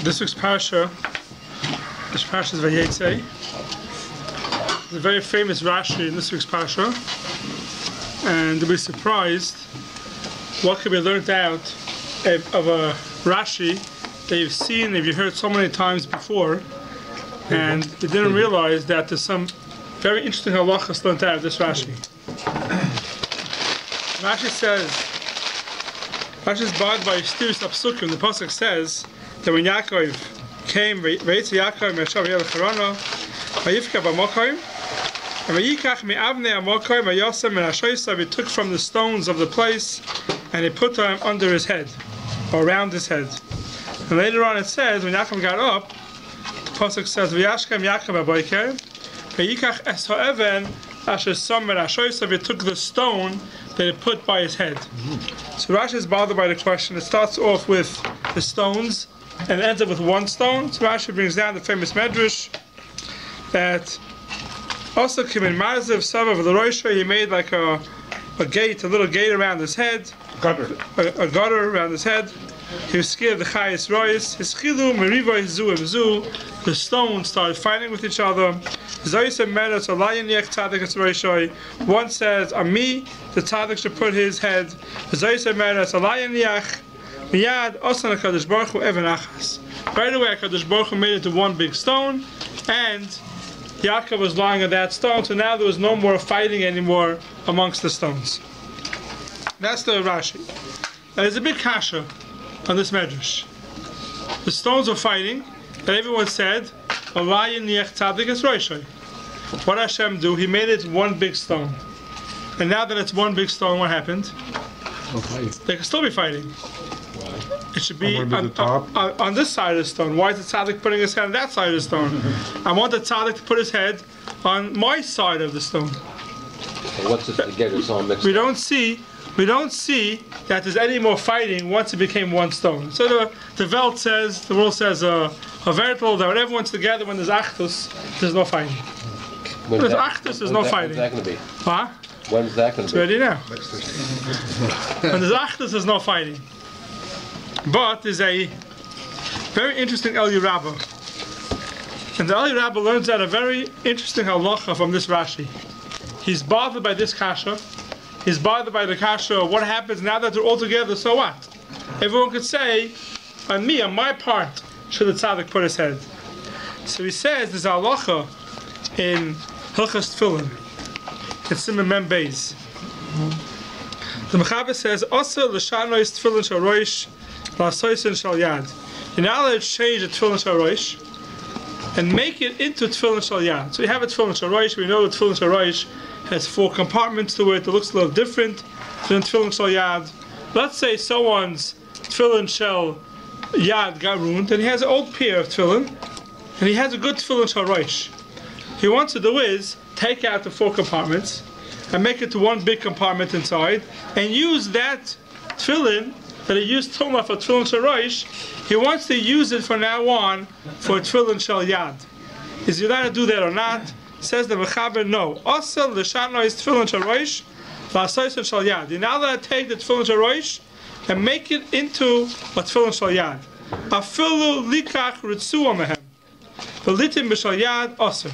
This week's Parsha, this Parsha Vayetze. There's a very famous Rashi in this week's Parsha, and you'll be surprised what can be learned out of a Rashi that you've seen, that you've heard so many times before, and you didn't realize that there's some very interesting halachas learned out of this Rashi. Rashi says, Rashi's bogged by Shtiris Apsukim. The pasuk says that when Yaakov came, Vayetze Yaakov Me'ashav Yel Charana, Vayifka B'Mokoim, and Vayikach Me'avnei Amokoim Vayosem Me'ashoysav. He took from the stones of the place and he put them under his head, or around his head. And later on it says, when Yaakov got up, the pasuk says, Vayashkem Yaakov Aboiker, Vayikach Es Ha'even Asher Som Me'ashoysav. He took the stone that he put by his head. So Rashi is bothered by the question. It starts off with the stones and ends up with one stone. So Rashi brings down the famous medrash that also came in Marzev Savav of the Roisha. He made like a gate, a little gate around his head, a gutter around his head. He was scared of the Chayes Rois. His chilu meriva zu zu. The stones started fighting with each other. One says, Ami, the tzaddik should put his head. Right away, HaKadosh Baruch Hu made it to one big stone, and Yaakov was lying on that stone, so now there was no more fighting anymore amongst the stones. That's the Rashi. Now, there's a big kasha on this medrash. The stones were fighting, and everyone said, what Hashem do? He made it one big stone. And now that it's one big stone, what happened? They can still be fighting. Why? It should be on this side of the stone. Why is the tzaddik putting his head on that side of the stone? I want the tzaddik to put his head on my side of the stone. So what's it to get us all mixed We don't see that there's any more fighting once it became one stone. So the world says, a veritable that when everyone's together, when there's achdus, there's no fighting. When there's achdus, there's no fighting. When's that going to be? Huh? When's that going to be? It's ready now. When there's achdus, there's no fighting. But there's a very interesting El Yerabba. And the El Yerabba learns out a very interesting halacha from this Rashi. He's bothered by this kasha. He's bothered by the kasha. What happens now that they're all together? So what? Everyone could say, on me, on my part, should the tzaddik put his head? So he says there's a halacha in Hilchas Tefillin. It's Siman Mem Beis. The Mechaber says, "Asa l'shanois tefillin shel roish, la'asoisen shel yad." You're not allowed to change the tefillin shel roish and make it into tefillin shel yad. So you have a tefillin shel roish. We know the tefillin shel roish has 4 compartments to it. It looks a little different than tefillin shel yad. Let's say someone's tefillin shel yad got ruined, and he has an old pair of tefillin, and he has a good tefillin shel roish. He wants to do is take out the 4 compartments and make it to one big compartment inside, and use that tefillin that he used Tumah for tefillin shel roish. He wants to use it from now on for tefillin shel yad. Is he allowed to do that or not? Says the Mechaber, no. Asa l'shanois tefillin shel roish, la'asoisen shel yad. You're now allowed to take the tefillin shel roish and make it into a tefillin shel yad. Afilu likach ritzua mehem. V'litim b'shel yad aser.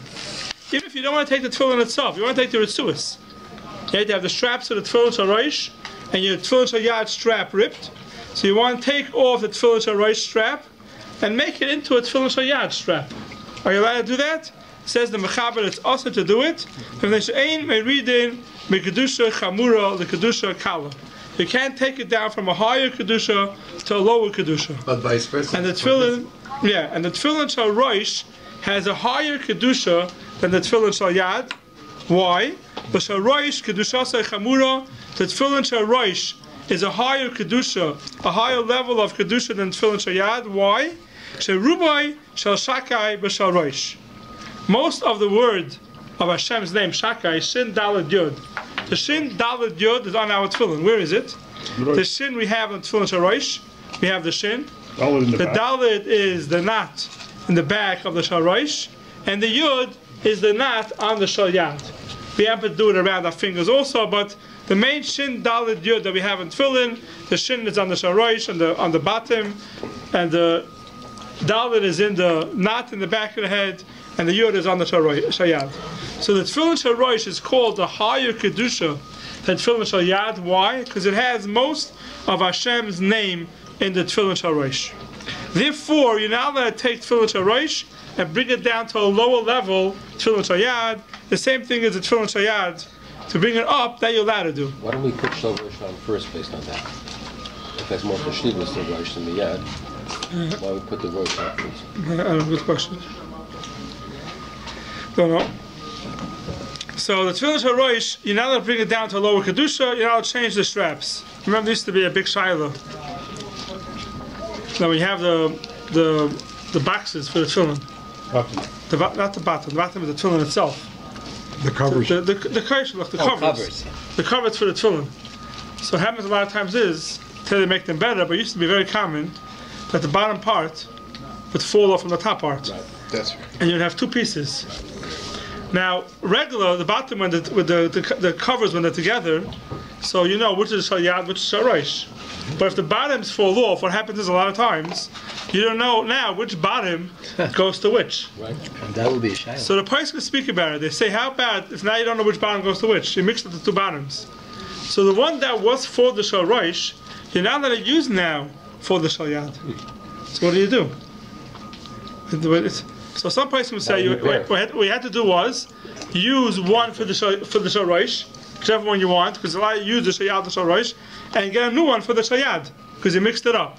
Even if you don't want to take the tefillin itself, you want to take the ritzuas. You have to have the straps of the tefillin shel roish and your tefillin shel yad strap ripped. So you want to take off the tefillin shel roish strap and make it into a tefillin shel yad strap. Are you allowed to do that? Says the Mechaber, it's also to do it. You can't take it down from a higher kedusha to a lower kedusha. But vice versa. And the tefillin shel roish has a higher kedusha than the tefillin shel yad. Why? But shel roish kedusha chamura. The tefillin shel roish is a higher kedusha, a higher level of kedusha than tefillin shel yad. Why? Shel rubai shel shakai b'shel roish. Most of the word of Hashem's name, Shakai, Shin Daled Yud. The Shin Daled Yud is on our tefillin. Where is it? The Shin we have on tefillin shel roish. We have the Shin. The Daled is the knot in the back of the shel roish, and the Yud is the knot on the shel yad. We have to do it around our fingers also, but the main Shin Daled Yud that we have in tefillin, the Shin is on the shel roish on the bottom, and the Dalet is in the knot in the back of the head, and the Yud is on the Shayad. So the Tefillin Sharosh is called the higher Kedusha than Tefillin Shayad. Why? Because it has most of Hashem's name in the Tefillin Sharosh. Therefore, you're now going to take Tefillin Sharosh and bring it down to a lower level, Tefillin Shayad. The same thing as the Tefillin Shayad. To bring it up, that you're allowed to do. Why don't we put Sharosh on first based on that? If that's more Hashivas than Rosh than the Yad, why we put the Rosh on first? I don't know, good question. Don't know. So the Tefillin Sharosh, you're now going to bring it down to a lower Kedusha, you're now to change the straps. Remember, there used to be a big Shiloh. Now we have the boxes for the Tefillin. Not the bottom. The bottom is the Tefillin itself. The covers. The covers. Covers. The covers for the Tefillin. So what happens a lot of times is, until they make them better, but it used to be very common that the bottom part would fall off from the top part. Right. That's right. And you'd have two pieces. Now, regular, the bottom with the covers when they're together, so you know which is Shayad, which is Sharosh. But if the bottoms fall off, what happens is a lot of times, you don't know now which bottom goes to which. Right. And that would be a Shiloh. So the price can speak about it. They say, how about if now you don't know which bottom goes to which? You mix up the two bottoms. So the one that was for the Sharosh, you're now going to use now for the Shayad. So what do? So some person will say, what you had to do was use one for the Sharosh, whichever one you want, because a lot of you use the Shayad, the Sharosh, and get a new one for the Shayad, because you mixed it up.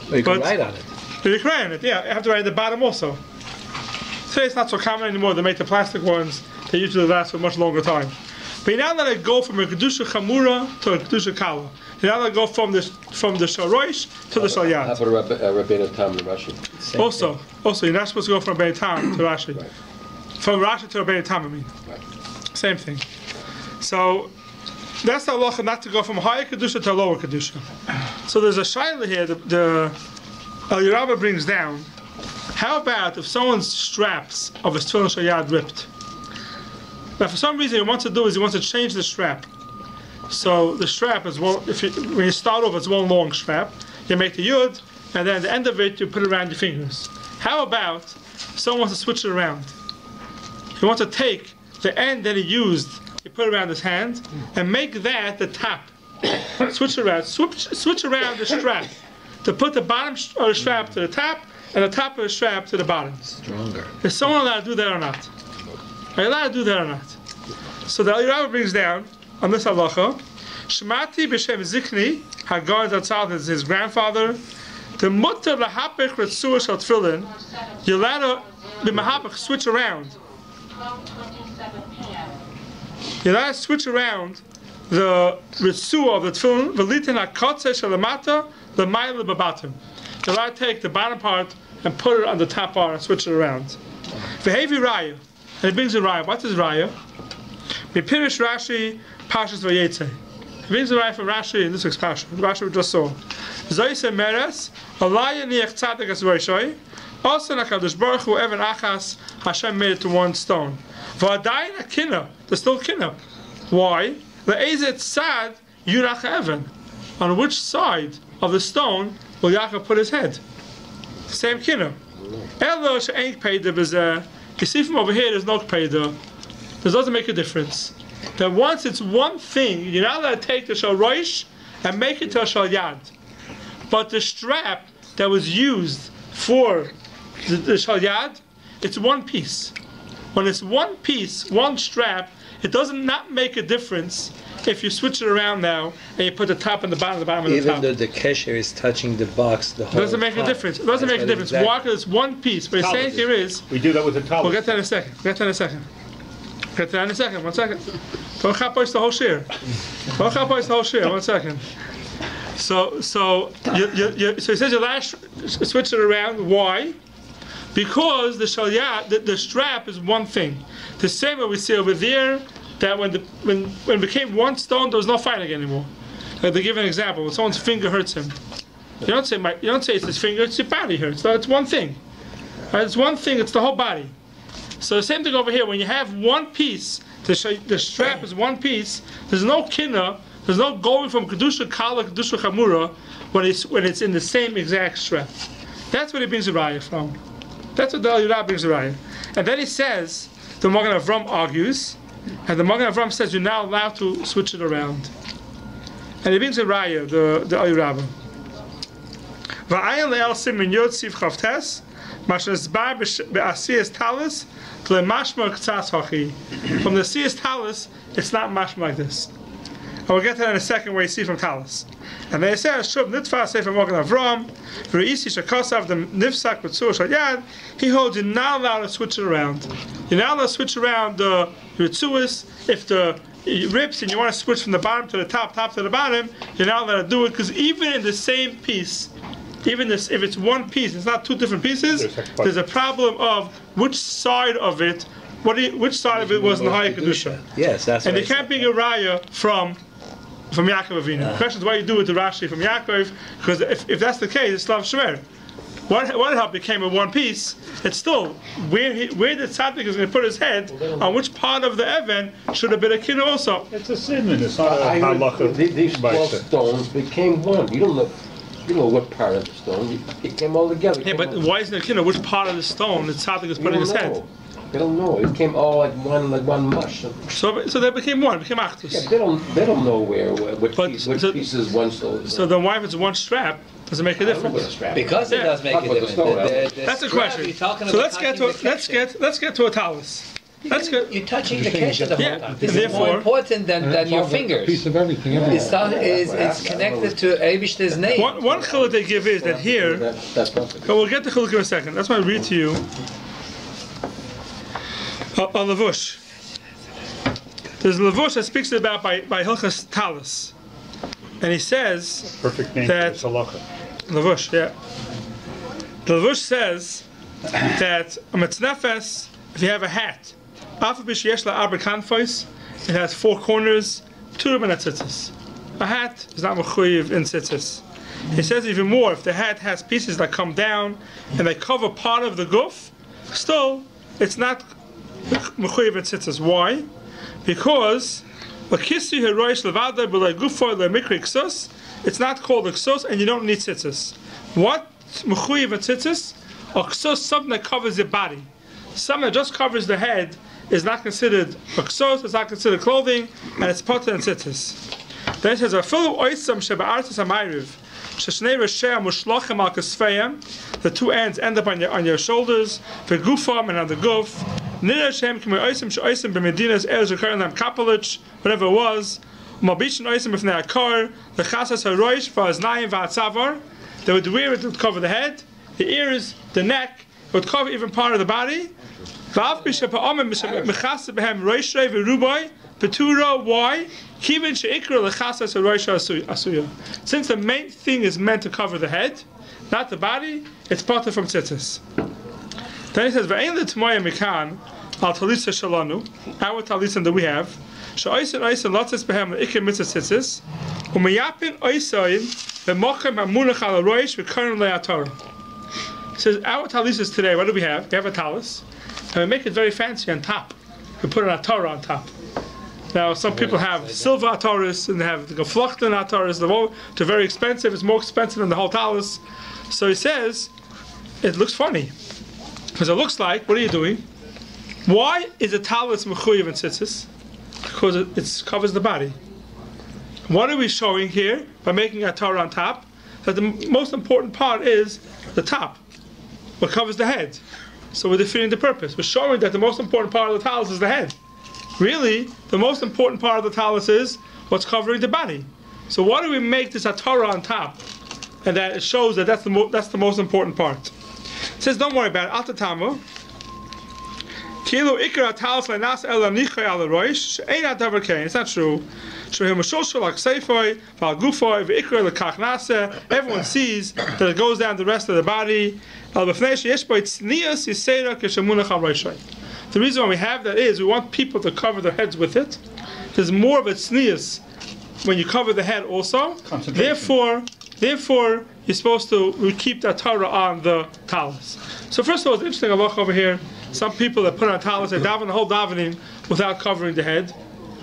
Well, you can write on it. You can write on it, yeah. You have to write at the bottom also. Today it's not so common anymore. They make the plastic ones. They usually last for a much longer time. But you're now going to go from a Kedusha Chamura to a Kedusha Kala. You're now going to go from the Sharosh to the Shayad. How about Rabbeinu Tam and Rashi? Also, you're not supposed to go from Rabbeinu Tam to Rashi. Right. From Rashi to Rabbeinu Tam, I mean. Right. Same thing. So that's the halacha, not to go from higher Kedusha to lower Kedusha. So there's a shayla here, the Yerabba brings down. How about if someone's straps of his Tefillin Shayad ripped? Now for some reason he wants to change the strap. So the strap is one, when you start off it's one long strap, you make the Yud, and then at the end of it you put it around your fingers. How about someone wants to switch it around? He wants to take the end that he used, he put it around his hand, and make that the top. Switch around the strap to put the bottom of the strap to the top and the top of the strap to the bottom. Stronger. Is someone allowed to do that or not? Are you allowed to do that or not? So the Yerabba brings down on this halacha, Shemati b'shem Zikni, Hagar Zatzal is his grandfather. The mutter lahapich retzua shel tefillin, you're allowed to be mahapich, switch around. You're allowed to switch around the ritzua of the tefillin, v'litin hakotze shalamata l'mayla b'batim. You're allowed to take the bottom part and put it on the top part and switch it around. V'hevi raya, and it brings a raya. What is raya? Mipirish Rashi, Parsha Vayetze. It brings a raya from Rashi in this week's Parsha. Rashi we just saw. Zoyse meres, alaya niach tzadik as roishoi, also nakadosh baruch hu even achas, Hashem made it to one stone. V'adayin akina, there's still kina. Why? Le'ezet tzad yurach even. On which side of the stone will Yaakov put his head? Same kina. Elo she'enk peida b'zeh. You see from over here, there's no peida. This doesn't make a difference. That once it's one thing, you're not allowed to take the Sharosh and make it to a Shalyad. But the strap that was used for the Shalyad, it's one piece. When it's one piece, one strap, it does not make a difference if you switch it around now and you put the top and the bottom of the top. Even though the kesher is touching the box, the whole doesn't make a difference. It doesn't make a difference. Why? Because it's one piece. But he's saying here is... We do that with the towel. We'll get to that in a second. Get to that in a second. 1 second. Don't chaposh the whole share. One second. So he says you last switch it around. Why? Because the shalyat, the strap is one thing. The same way we see over there that when it became one stone, there was no fighting anymore. Like they give an example. When someone's finger hurts him, you don't say it's his finger, it's your body hurts. So it's one thing. Right? It's one thing. It's the whole body. So the same thing over here. When you have one piece, the strap is one piece. There's no kinna. There's no going from kedusha kala kedusha chamura when it's in the same exact strap. That's what he brings the raya from. That's what the Eli Rabbah brings the raya. And then he says, the Magen Avram argues, and the Magen Avram says you're now allowed to switch it around. And he brings the raya, the Eli Rabbah. Va'ayin le'el simin yod siv chavtes, mashal esbar be'asiyas talis, le'mashma k'tzas hachi. From the asiyas talis, it's not mashma like this. And we'll get to that in a second where you see from talis. And then it says, Shub nitfa sefer Magen Avram, v're'isi shekosav the nifsak b'tzur shayad, he holds you're not allowed to switch it around. You're not allowed to switch around the ritzuas. If the rips and you want to switch from the bottom to the top, top to the bottom, you're not allowed to do it, because even in the same piece, even this, if it's one piece, it's not two different pieces, there's a problem of which side of it, which side of it was in the higher kedusha. Yes, that's and what you can't bring a raya from Yaakov Avinu. The question is why you do it to Rashi from Yaakov, because if that's the case, it's Slav Shemer. What help became a one piece? It's still where the tzaddik is going to put his head on which part of the Evan should have been a kid also. It's a simon. It's not a halacha. These 12 stones became one. You don't know what part of the stone. It came all together. Yeah, but why isn't it which part of the stone the tzaddik is putting his head? They don't know. It came all like one mush. So they became one. It became achdus. Yeah, they don't know which pieces one stone. So then why if it's one strap? Does it make a difference? Because it does make a difference. That's a question. So let's get to a talus. You're touching the kesher the whole time. This is more important than your fingers. Piece of everything. It's connected to Eibishter's name. One chiluk they give is that here. That's perfect. But we'll get to chiluk in a second. That's why I read to you a levush. There's a levush that speaks about by Hilchas Talus, and he says Perfect name that for halacha. levush, yeah. The levush says that a metznefes, if you have a hat, it has four corners, two tzitzis. A hat is not mechuyev in tzitzis. He says even more, if the hat has pieces that come down and they cover part of the guf, still it's not mechuyev in tzitzis. Why? Because it's not called a ksos and you don't need tzitzis. What mechuyev in tzitzis? A ksos, something that covers the body. Something that just covers the head is not considered a ksos, it's not considered clothing, and it's potter and tzitzis. Then it says, the two ends end up on your shoulders, and on the guf. Whatever it was. They would wear it to cover the head, the ears, the neck, it would cover even part of the body. Why? Since the main thing is meant to cover the head, not the body, it's potter from tzitzis. Then he says, "V'ein l'tmoya mikan al talisa shalanu." Our talisa that we have, she'oisen lotzes behem le'ikim mitzvah tzitzis, u'meyapin oisayin v'mochem hamunach al roish v'karon le'atorah. He says, our talisas today, what do we have? We have a talis, and we make it very fancy on top. We put an Torah on top. Now, some people have silver Torahs and they have the geflochten Torahs. They're very expensive. It's more expensive than the whole talis. So he says, it looks funny. Because it looks like, what are you doing? Why is a talis mechuyev in tzitzis? Because it covers the body. What are we showing here by making a Torah on top? That the most important part is the top. What covers the head. So we're defeating the purpose. We're showing that the most important part of the talus is the head. Really, the most important part of the talus is what's covering the body. So why do we make this a Torah on top? And that it shows that that's the most important part. It says, don't worry about it. Altatamu. It's not true. Everyone sees that it goes down the rest of the body. The reason why we have that is we want people to cover their heads with it. There's more of a tznius when you cover the head also. Therefore, you're supposed to keep that Torah on the talus. So first of all, it's interesting, I look over here, some people that put on talus, they daven the whole davening without covering the head,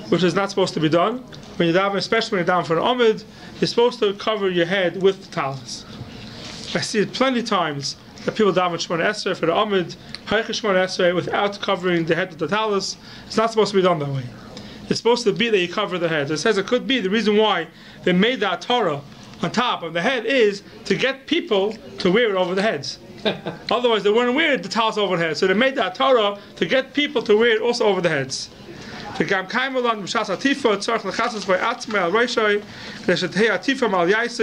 which is not supposed to be done. When you daven, especially when you're down for an omid, you're supposed to cover your head with the talus. I see it plenty of times that people daven Shemona Esrei for the Amid, Haycha Shemona Esrei without covering the head with the talis. It's not supposed to be done that way. It's supposed to be that you cover the head. It says it could be the reason why they made that Torah on top of the head is to get people to wear it over the heads. Otherwise, they wouldn't wear the talis over the head. So they made that Torah to get people to wear it also over the heads. So you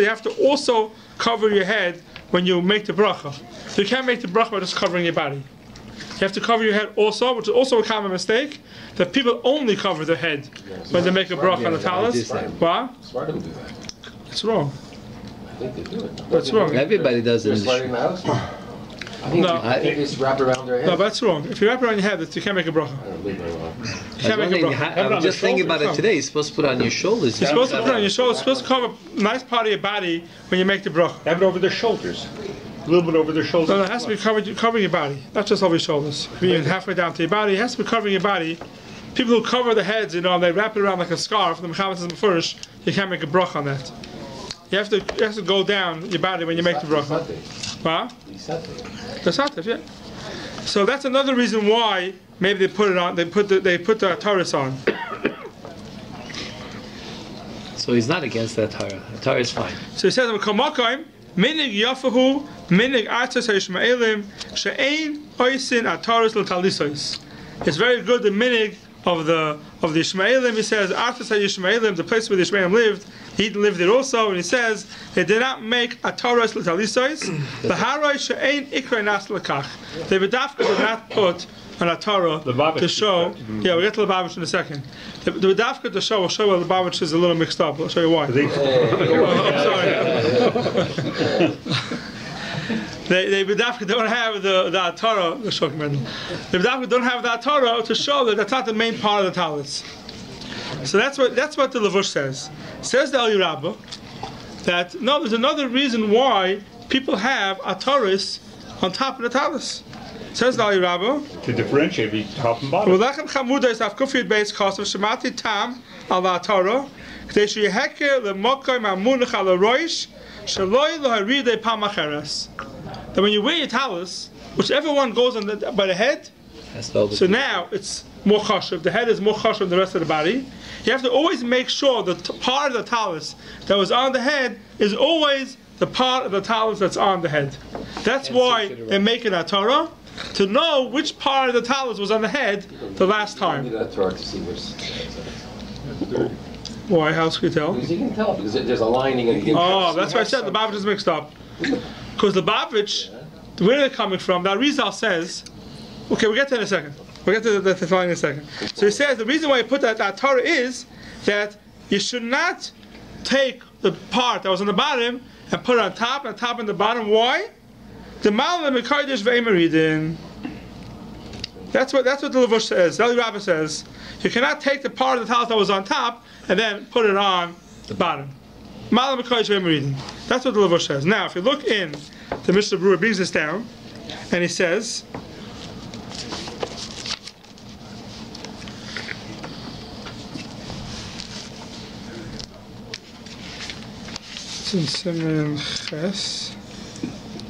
have to also cover your head when you make the bracha. So you can't make the bracha by just covering your body. You have to cover your head also, which is also a common mistake, that people only cover their head when they make a bracha on the talis. What? Smart to do that. It's wrong. I think they do it. That's wrong. Everybody does it. I think they just wrap it around their head. No, that's wrong. If you wrap it around your head, you can't make a bracha. I don't believe very well. You can't make a bracha. I'm just thinking about it today. You're supposed to put it on your shoulders. You're supposed to put it on your shoulders. You're supposed to cover a nice part of your body when you make the bracha. Have it over their shoulders. A little bit over their shoulders. No, it has to be covering your body, not just over your shoulders. Being halfway down to your body, it has to be covering your body. People who cover their heads, and they wrap it around like a scarf, the Mechaber says Mefurish, you can't make a bracha on that. You have to go down your body when you make the bracha. What? The satif, yeah. So that's another reason why maybe they put it on. They put the Taurus on. So he's not against that Torah. The Torah is fine. So he says, Minig Yafahu, Minig Artas HaYishmaelim, She'ein Oisin Ataris L'Talisois. It's very good, the minig of the Yishmaelim. He says, Artas HaYishmaelim, the place where the Yishmaelim lived, he lived there also, and he says, they did not make Ataris L'Talisois, B'haroi She'ein Ikrei Nas L'Kach. They did not put on a Torah to show. Yeah, we'll get to the Lubavitch in a second. The Dafka to show, we'll show why the Lubavitch is a little mixed up. I'll show you why. I'm sorry. They B'dafka don't have the Torah. The B'dafka don't have that Torah to show that that's not the main part of the talis. So that's what the Levush says. Says the Eli Rabbah that no, there's another reason why people have a Taurus on top of the talis. Says the Eli Rabbah to differentiate the top and bottom. V'lechem chamuda is afkufiyat beis chasav shemati tam al ha'Torah k'dei sheyeheker lemokai ma'munach al ha'roish shaloi loharidei pam acheres. That when you wear your talis, whichever one goes on by the head, so now it's more chashuv. The head is more chashuv than the rest of the body. You have to always make sure the part of the talis that was on the head is always the part of the talis that's on the head. That's why they make it a Torah, to know which part of the talis was on the head the last time. Why? How can you tell? Because you can tell, because there's a lining and that's why I said the Lubavitch is mixed up. Because the Lubavitch, where they're coming from, that Rizal says, okay, we'll get to that in a second. We'll get to the line in a second. So he says the reason why he put that Torah is that you should not take the part that was on the bottom and put it on top and the bottom. Why? The Malam Mekadosh Ve'emeridin. That's what the Levush says. The Eli Rabbah says you cannot take the part of the talis that was on top and then put it on the bottom. Malam Mekadosh Ve'emeridin. That's what the Levush says. Now, if you look in the Mishnah Berurah, brings this down, and he says. It's in Siman Ches.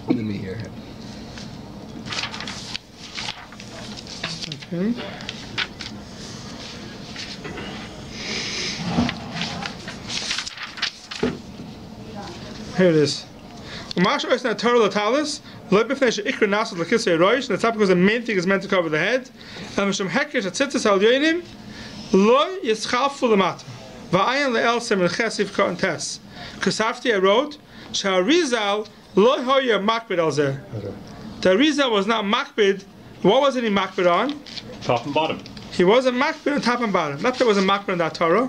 Let me hear him. Okay. Here it is. Umash ois na Torah l'talis, lo b'fnei she'ikra nasod l'kisei roish, and the top because the main thing is meant to cover the head. And mishum hekesh atzitzis al yoinim, lo yischalfu l'mata. Va'ayin le'el semen chesiv ko'en tes. Kusafti I wrote, Sha'arizal lo hoya makbid al zeh. The Arizal was not makbid. What wasn't he makbid on? Top and bottom. He wasn't makbid on top and bottom. Not that it wasn't makbid on that Torah.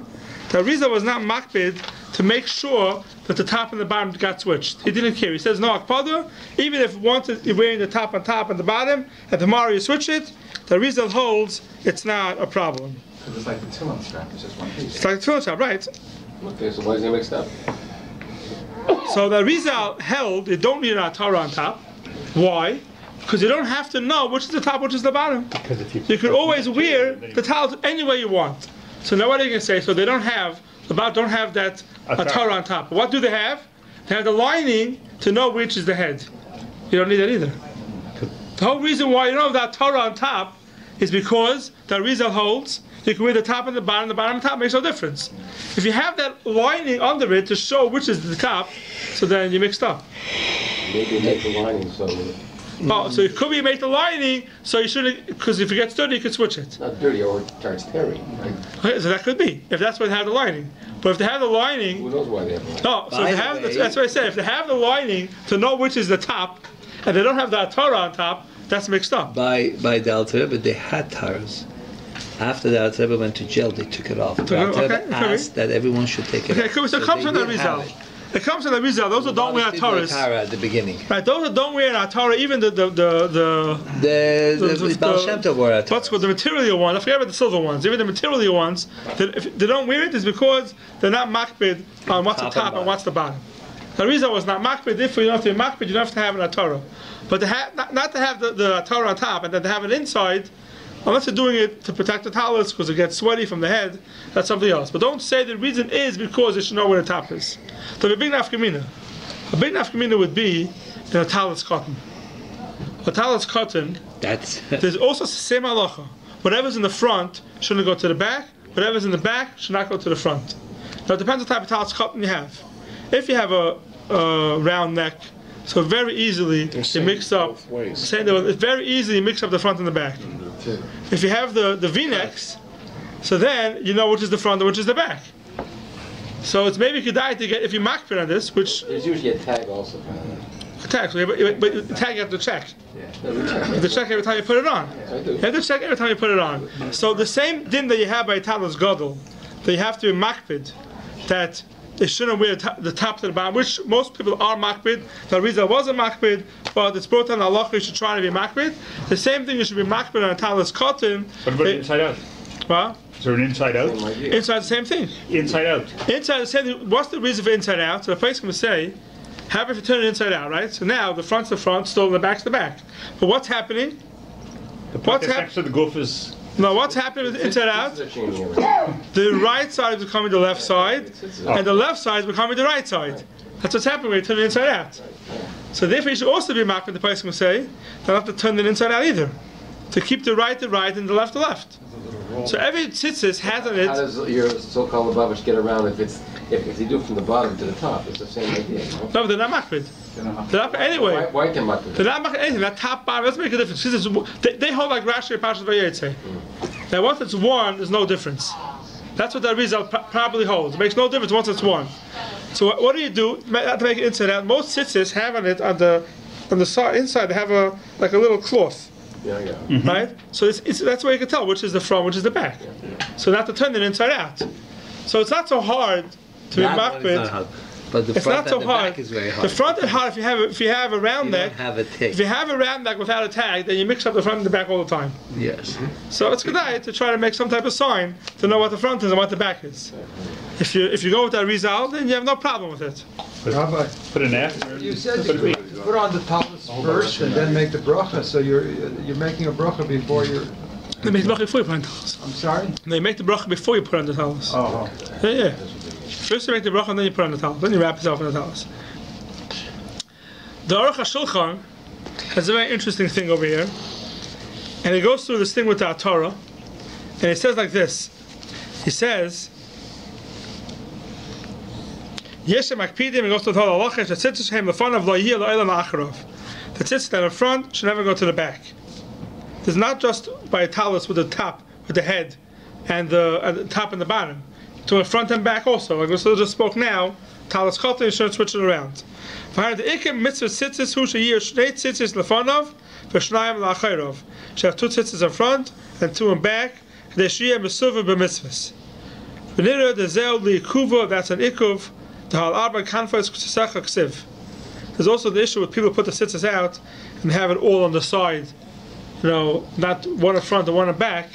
The Arizal was not makbid to make sure that the top and the bottom got switched. He didn't care. He says, no, akpada, even if once you're wearing the top on top and the bottom, and tomorrow you switch it, the Arizal holds it's not a problem. It's like the tefillin strap. It's just one piece. It's like the tefillin strap, right. Okay, so why is it mixed up? So the Arizal held you don't need a Torah on top. Why? Because you don't have to know which is the top, which is the bottom. You could always wear the towel any way you want. So now what are you going to say? So they don't have that a Torah on top. What do they have? They have the lining to know which is the head. You don't need that either. The whole reason why you don't have that Torah on top is because the Arizal holds you can wear the top and the bottom and top makes no difference. If you have that lining under it to show which is the top, so then you mixed up. Maybe make the lining so. Oh, so it could be you make the lining, so you shouldn't, because if it gets dirty, you can switch it. It's not dirty or it starts tearing. Right? Okay, so that could be, if that's why they have the lining. But if they have the lining... Who knows why they have the lining? No, so if they have, that's what I said, if they have the lining to know which is the top, and they don't have that Torah on top, that's mixed up. By the Alter Rebbe, they had Torahs. After the Alter Rebbe went to jail, they took it off. The Alter Rebbe asked that everyone should take it off. So it comes from the Arizal. It comes from the Arizal. Those who don't wear Torahs. At the beginning. Right, those who don't wear Torah, even the Baal Shem Tov wore Torah. What's called the material ones, I forget about the silver ones, even the material ones, that if they don't wear it is because they're not makbid on what's the top and what's the bottom. The reason was not makbid, if you don't have to be makbid, you don't have to have a Torah. But to have, not to have the Torah on top and then to have it inside, unless you're doing it to protect the talus because it gets sweaty from the head, that's something else. But don't say the reason is because you should know where the top is. So a big nafkamina. A big nafkamina would be in a talus cotton. A talus cotton, there's also the same halacha. Whatever's in the front shouldn't go to the back. Whatever's in the back should not go to the front. Now it depends on the type of talus cotton you have. If you have a round neck, so very easily you mix up. It very easily mix up the front and the back. If you have the V-necks, so then you know which is the front and which is the back. So it's maybe kedai to get, if you makpid on this, which there's usually a tag also. A tag, but the tag you have to check. You have to check every time you put it on. You have to check every time you put it on. So the same din that you have by talus gadol, that you have to be makpid, that they shouldn't wear the top to the bottom, which most people are makbid. The reason wasn't makbid, but it's brought on Allah, you should try to be makbid. The same thing, you should be makbid on a talus cotton. What about inside out? What? Is there an inside out? Inside the same thing. Inside out. Inside the same thing. What's the reason for inside out? So the place can say, how if you turn it inside out, right? So now the front's the front, still the back's the back. But what's happening? What's next to the goof is... No, what's happening with inside out? The right side is becoming the left side, and the left side is becoming the right side. That's what's happening when you turn it inside out. So therefore you should also be makbid, the person will say, don't have to turn it inside out either. To keep the right and the left. So every tzitzis has on it... How does your so-called Lubavitch get around if they do it from the bottom to the top? It's the same idea. No, but they're not makbid. They're not anyway. Why can makbid? They're not makbid anything. That top, bottom, doesn't make a difference. They hold like Rashi and Parsha Vayetze. Now once it's one, there's no difference. That's what that Rizal probably holds. It makes no difference once it's one. So what do you do not to make it inside out? Most tzitzis have on it on the side inside. They have like a little cloth. Yeah. Right? So that's where you can tell which is the front, which is the back. So not to turn it inside out. So it's not so hard to be makbid. But the it's front not so and the hard. back is very hard. The front is hard if you have a round neck. If you have a round neck without a tag, then you mix up the front and the back all the time. Yes. So it's good to try to make some type of sign to know what the front is and what the back is. If you go with that Rizal, then you have no problem with it. Rabbi, put an F. You said you put on the talus first and then make the bracha. So you're making a bracha before you're. They make the bracha before you put on the talus. I'm sorry. They make the bracha before you put on the talus. Oh. Yeah. First you make the bracha and then you put on the talus. Then you wrap yourself in the talus. The Aruch HaShulchan has a very interesting thing over here, and he goes through this thing with the Torah, and he says like this. He says. Yeshem Akpidim, he goes to the Torah halacha, the tzitzis shehem lefanav lo yiyeh la'olam ha'acharov. The tzitzis that are in front should never go to the back. There's not just by a talus with the top, with the head, and the top and the bottom. To the front and back also. Like we just spoke now, talus cotton, you shouldn't switch it around. For the ikim mitzvah tzitzis hu sheyiyeh shnei tzitzis lefanav v'shnayim la'acharov. Should have two tzitzis in front and two in back. They sheyiyeh mesuva b'mitzvahs. V'nira dezel li'ikuva, that's an ikuv. There's also the issue with people who put the tzitzis out and have it all on the side, not one in front and one in back.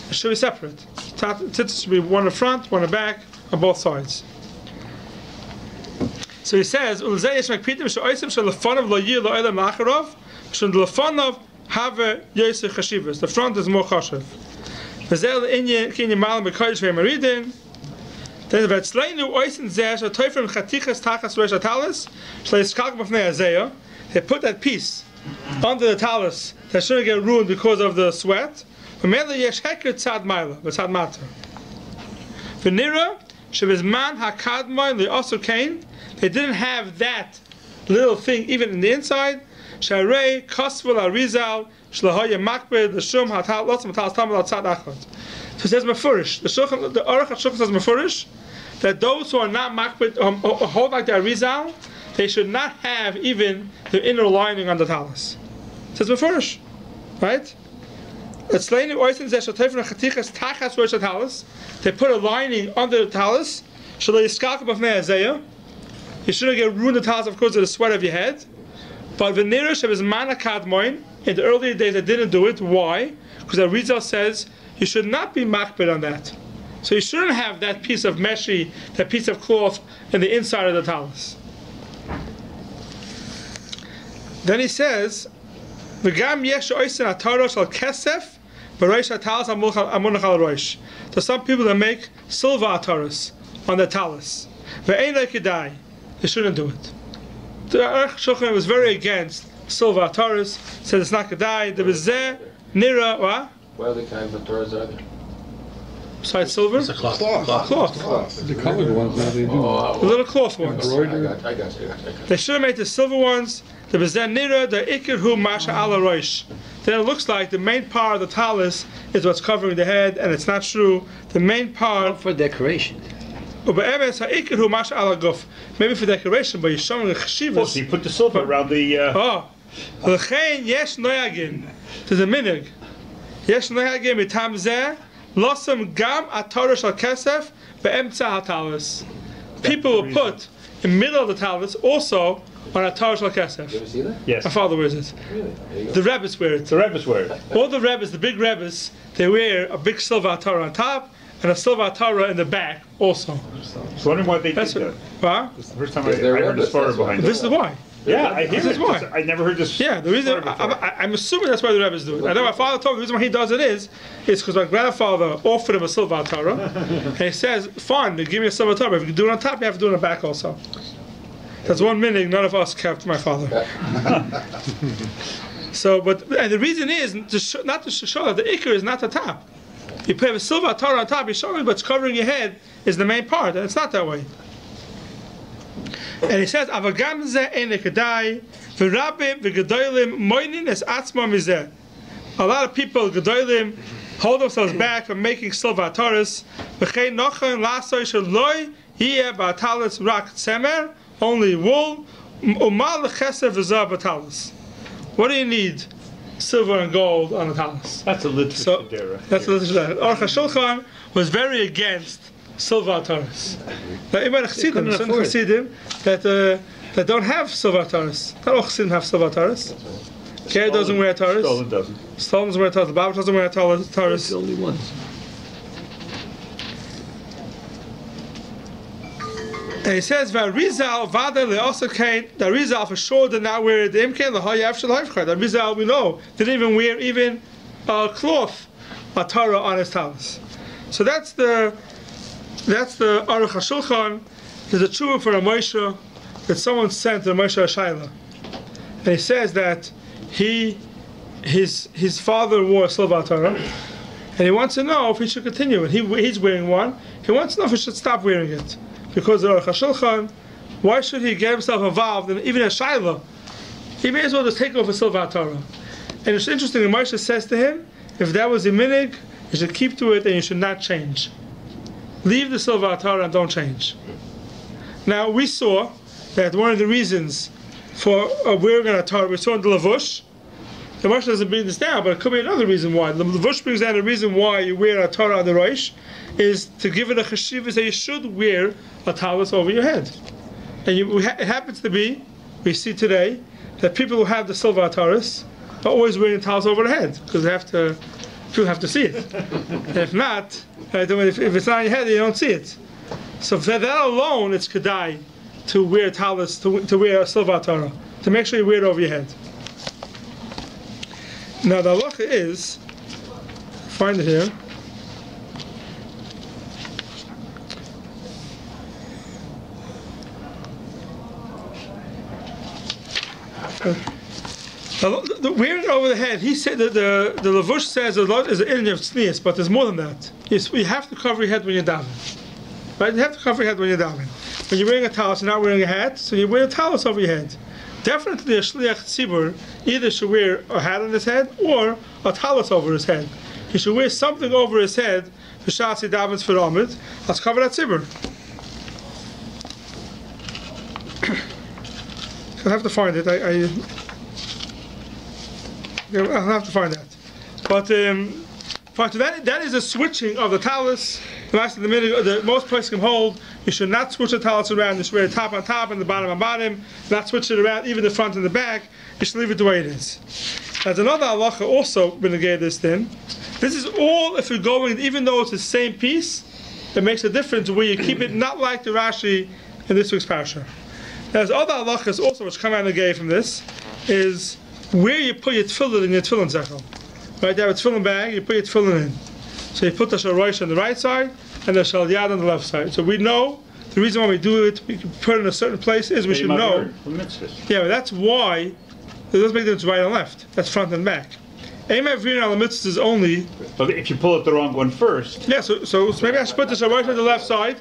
It should be separate. Tzitzis should be one in front, one in back, on both sides. So he says, the front is more chashiv. Then the Vetzleinu Oisen Zesh, a Teufel Chatichas Tachas Rosh Talis, Shleiskalk B'fnei Azeo. They put that piece under the talis that shouldn't get ruined because of the sweat. V'mele yesh heker tzad maila, v'tzad mater. V'nira shebizman hakadmai li'osur kain. They didn't have that little thing even in the inside. Sharei kosvel arizal shlahoya makbed l'shum hatal lotzim hatal tamal tzad achad. So it says mefurish. The Aruch HaShulchan says mefurish that those who are not makbed, hold like the arizal, they should not have even the inner lining on the talis. It says mefurish, right? They put a lining under the talis. You shouldn't get ruined the talis, of course, of the sweat of your head. But in the earlier days, they didn't do it. Why? Because the Rizal says you should not be makbid on that. So you shouldn't have that piece of meshi, that piece of cloth, in the inside of the talis. Then he says, "V'gam yesh oisen ataro shel kesef b'reish hatalis amunach al roish." There's some people that make silver ataros on the talis. Ve'ein lekedai. They shouldn't do it. The Aruch HaShulchan was very against silver ataros. Said it's not kedai. The bezeh nira what? What other kinds of Torahs are there? Besides silver? It's a cloth. Cloth. The colored ones, now they do. The little cloth ones. I got you. They should have made the silver ones. The bezen nira, the ikir hu masha ala roish. Then it looks like the main part of the talis is what's covering the head, and it's not true. The main part for decoration. Ube'emes ha'ikir hu masha ala guf. Maybe for decoration, but you're showing the Oh, cheshivas. so you put the silver around the... L'chein yesh noyagim. There's a minig. Yesh noyagim mitam zeh. Losam gam atorah shel kesef be'emtza hatalis. People will put in the middle of the talis also on a Torah shel kesef. You ever see that? Yes. My father wears it. Really? There you go. The Rebbes wear it. The Rebbe's wear it. All the Rebbes, the big Rebbes, they wear a big silver Torah on top and a silver Torah in the back also. I was wondering why they did That's that. what? It's the first time I They're heard the Rebbe's, story that's why. behind it. This is why. Yeah, I hear This is it. why. I never heard this. Yeah, the reason story before. I'm assuming that's why the Rebbes do it. I know my father told me the reason why he does it is because my grandfather offered him a silver Torah, and he says, "Fine, give me a silver Torah. If you can do it on top, you have to do it on the back also." That's one meaning none of us kept my father. So, and the reason is not to show that the ikr is not the top. You put a silver Torah on top, you're showing what's covering your head is the main part, and it's not that way. And he says, "Avagam zeh ein kedai, v'rabim v'gedolim moinin es atzma mizeh." A lot of people, gedolim, hold themselves back from making silver Torahs. V'chein nochen lasoy sheloi yeh ba'atalis rak tzemer, only wool. Umal lecheser v'zah ba'atalis. What do you need? Silver and gold on the talis. That's a literature. So that's the literature. Aruch HaShulchan was very against silver Torahs. Now, even Chassidim, some Chassidim that don't have silver Torahs. Not all Chassidim have silver Torahs. Ger doesn't wear Torahs. Stolen doesn't. Stolen doesn't wear Torahs. The Baruch doesn't wear It's the Torahs. only ones. And he says, "Varizal vada le'oser kain." The Rizal for sure did not wear the imkain l'hayav shel hayvchad. The Rizal we know didn't even wear even a cloth, a Torah on his talis. So that's the Aruch HaShulchan. There's a tshuva for a Moshe that someone sent to Moshe Shaila, and he says that his father wore a silver Torah, and he wants to know if he should continue it. He's wearing one. He wants to know if he should stop wearing it. Because the Aruch HaShulchan, why should he get himself involved in even a Shaila? He may as well just take off a silver Torah. And it's interesting, the Moshe says to him, if that was a minig, you should keep to it and you should not change. Leave the silver Torah and don't change. Now, we saw that one of the reasons for wearing a Torah, we saw in the Lavush, the Moshe doesn't bring this down, but it could be another reason why. The Lavush brings down the reason why you wear a Torah on the Rosh, is to give it a cheshivah that you should wear a talis over your head. And it happens to be, we see today, that people who have the silver talis are always wearing a talis over their head, because people have to see it. And if not, if it's not on your head, you don't see it. So for that alone, it's kedai to wear talis, to wear a silver Torah, to make sure you wear it over your head. Now the halacha is, find it here. Wearing it over the head, he said that the Levush says a lot is an inyan of tznius, but there's more than that. You have to cover your head when you're davening. Right? You have to cover your head when you're davening. When you're wearing a talus, you're not wearing a hat, so you wear a talus over your head. Definitely a shliach tzibur either should wear a hat on his head or a talus over his head. He should wear something over his head for shas he davens for Amid. Let's cover that tzibur. I'll have to find it. I'll have to find that. But that is a switching of the talus. The most places can hold. You should not switch the talus around. You should wear the top on top and the bottom on bottom. Not switch it around, even the front and the back. You should leave it the way it is. There's another halacha also benegay this thing. This is all if you're going, even though it's the same piece, it makes a difference where you keep it not like the Rashi in this week's parsha. There's other halachas also which come out of the gay from this, is where you put your tefillin in your tefillin zekel. Right there, a tefillin bag, you put your tefillin in. So you put the shal rosh on the right side and the shal yad on the left side. So we know the reason why we do it, we put it in a certain place is we should know. Yeah, but that's why it doesn't make difference right and left. That's front and back. Aim at V'yin al mitzvahs is only. But if you pull it the wrong one first. Yeah, so maybe I should put the shal rosh on the left side.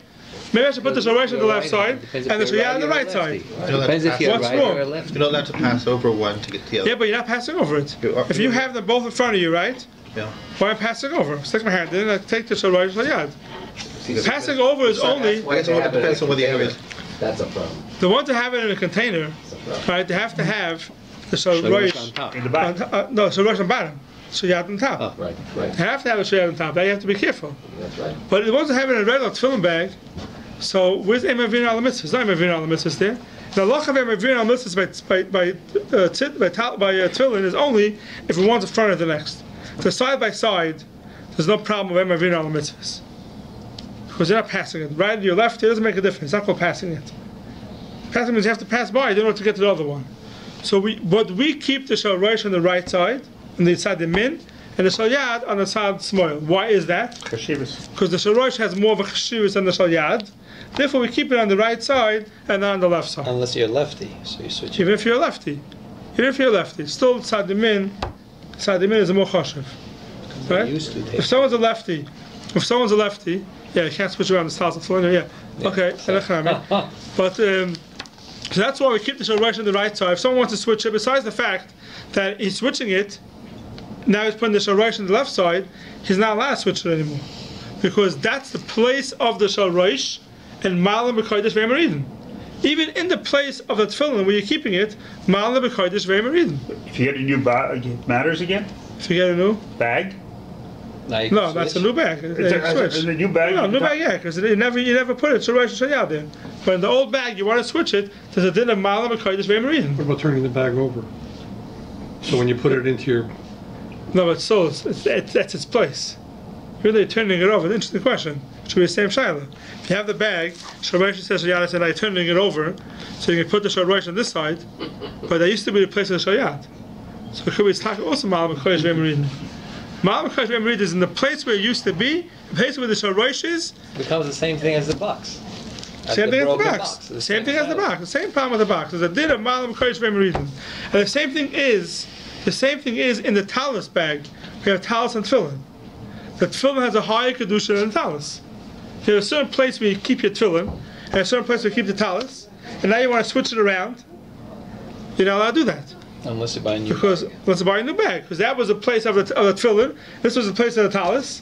Maybe I should put the shal rosh on the left side and the shal yad on the right side. Depends if you're right or left. You're not allowed to pass over one to get the other. Yeah, but you're not passing over it. If you have them both in front of you, right? Yeah. Why am I passing over? Stick my hand in and I take the shal rosh shal yad. Passing over is only. I guess it depends on where the area is. That's a problem. The one to have it in a container, right? They have to have the shal rosh on top. In the back. no, shal rosh on bottom, shal yad on top. Right. They have to have a shal yad on top. That you have to be careful. That's right. But the ones that have it in a regular tefillin bag, so where's Eim Avinu al mitzvahs? There's not Eim Avinu al mitzvahs there. The halach of Eim Avinu al mitzvahs by tefillin is only if one's in front of the next. So side by side, there's no problem with Eim Avinu al mitzvahs. Because you're not passing it. Right to your left, it doesn't make a difference. It's not called passing it. Passing means you have to pass by, you don't have to get to the other one. So we keep the shal rosh on the right side, on the side the min, and the shal yad on the side smoil. Why is that? Because the shal rosh has more of a cheshivus than the shal yad. Therefore, we keep it on the right side and not on the left side. Unless you're lefty, so you switch. Even if you're a lefty. Still side the min is a more choshev. Right? If someone's a lefty, yeah, you can't switch around the styles of tefillin. Yeah, okay. But so that's why we keep the shal rosh on the right side. If someone wants to switch it, besides the fact that he's switching it, now he's putting the shal rosh on the left side, he's not allowed to switch it anymore, because that's the place of the shal rosh and malam b'kodesh ve'emeridin. Even in the place of the tefillin where you're keeping it, malam b'kodesh ve'emeridin. If you get a new bag, it matters again? If you get a new bag? No, that's a new bag. Is it a new bag? No, new bag, yeah, because you never put it shal rosh and shal yad there. But in the old bag, you want to switch it to the din of malam b'kodesh ve'emeridin. What about turning the bag over? So when you put it into your... No, but so that's its place. Really turning it over. An interesting question. Should be the same shaila. If you have the bag, shal rosh says shal yad, and I'm turning it over, so you can put the shal rosh on this side, but that used to be the place of the shal yad. So it could be talking also malam b'kodesh ve'emeridin. Malam b'kodesh ve'emeridin is in the place where it used to be, the place where the shal rosh is. It becomes the same thing as the box. Same thing as the box. Same thing as the box. The same problem with the box. There's a din of malam b'kodesh ve'emeridin. And the same thing is in the talus bag. We have talus and tefillin. The tefillin has a higher kedusha than the talus. There's a certain place where you keep your tefillin, and a certain place where you keep the talus, and now you want to switch it around. You're not allowed to do that. Unless you buy a new bag. Because that was the place of the tefillin. This was the place of the talus.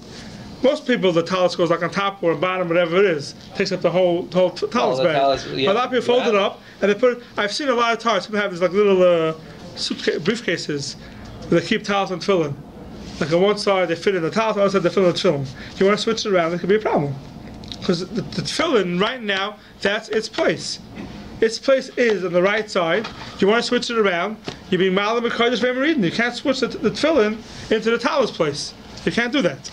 Most people, the talus goes like on top or on bottom, whatever it is. Takes up the whole talus bag. A lot of people fold it up and they put it. I've seen a lot of times people have these like little briefcases where they keep talus and tefillin. Like on one side they fit in the talus, on the other side they fit in the tefillin. You want to switch it around, it could be a problem. Because the tefillin right now, that's its place. Its place is on the right side. You want to switch it around, you're being malam b'kodesh ve'emeridin. You can't switch the tefillin into the talus place. You can't do that.